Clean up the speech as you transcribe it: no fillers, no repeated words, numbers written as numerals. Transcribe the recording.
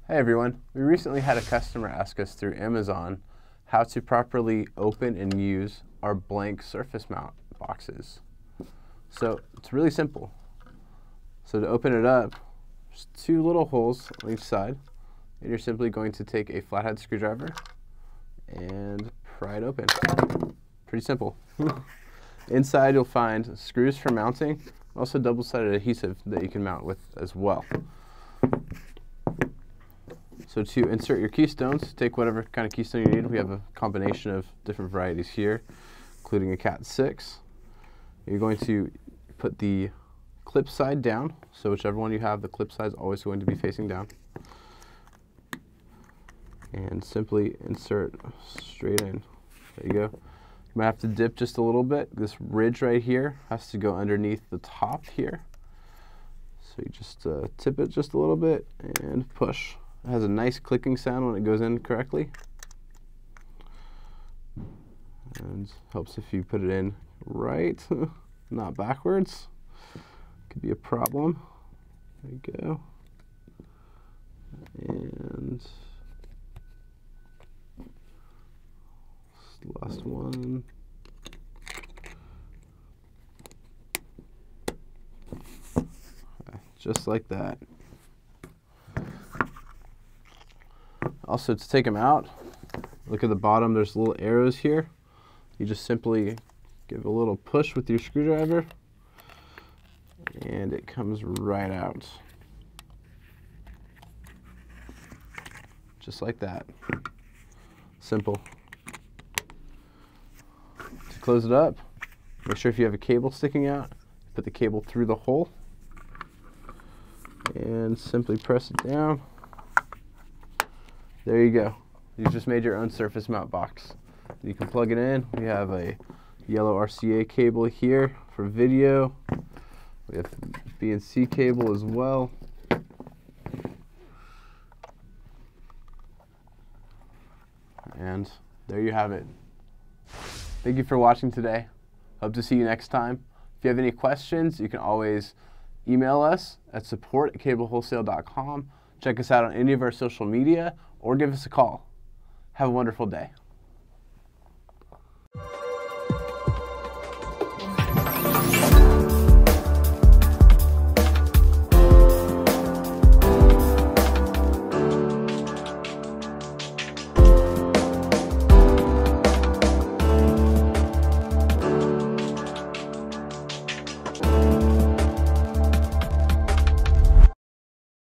Hey everyone, we recently had a customer ask us through Amazon how to properly open and use our blank surface mount boxes. So it's really simple. So to open it up, there's two little holes on each side, and you're simply going to take a flathead screwdriver and pry it open. Pretty simple. Inside you'll find screws for mounting, also double-sided adhesive that you can mount with as well. So to insert your keystones, take whatever kind of keystone you need. We have a combination of different varieties here, including a Cat 6. You're going to put the clip side down, so whichever one you have, the clip side is always going to be facing down. And simply insert straight in. There you go. You might have to dip just a little bit. This ridge right here has to go underneath the top here. So you just tip it just a little bit and push. It has a nice clicking sound when it goes in correctly. And helps if you put it in right, not backwards. Could be a problem. There you go. And last one. Just like that. Also, to take them out, look at the bottom, there's little arrows here. You just simply give a little push with your screwdriver, and it comes right out. Just like that. Simple. To close it up, make sure if you have a cable sticking out, put the cable through the hole, and simply press it down. There you go. You've just made your own surface mount box. You can plug it in. We have a yellow RCA cable here for video. We have BNC cable as well. And there you have it. Thank you for watching today. Hope to see you next time. If you have any questions, you can always email us at support@cablewholesale.com. Check us out on any of our social media, or give us a call. Have a wonderful day.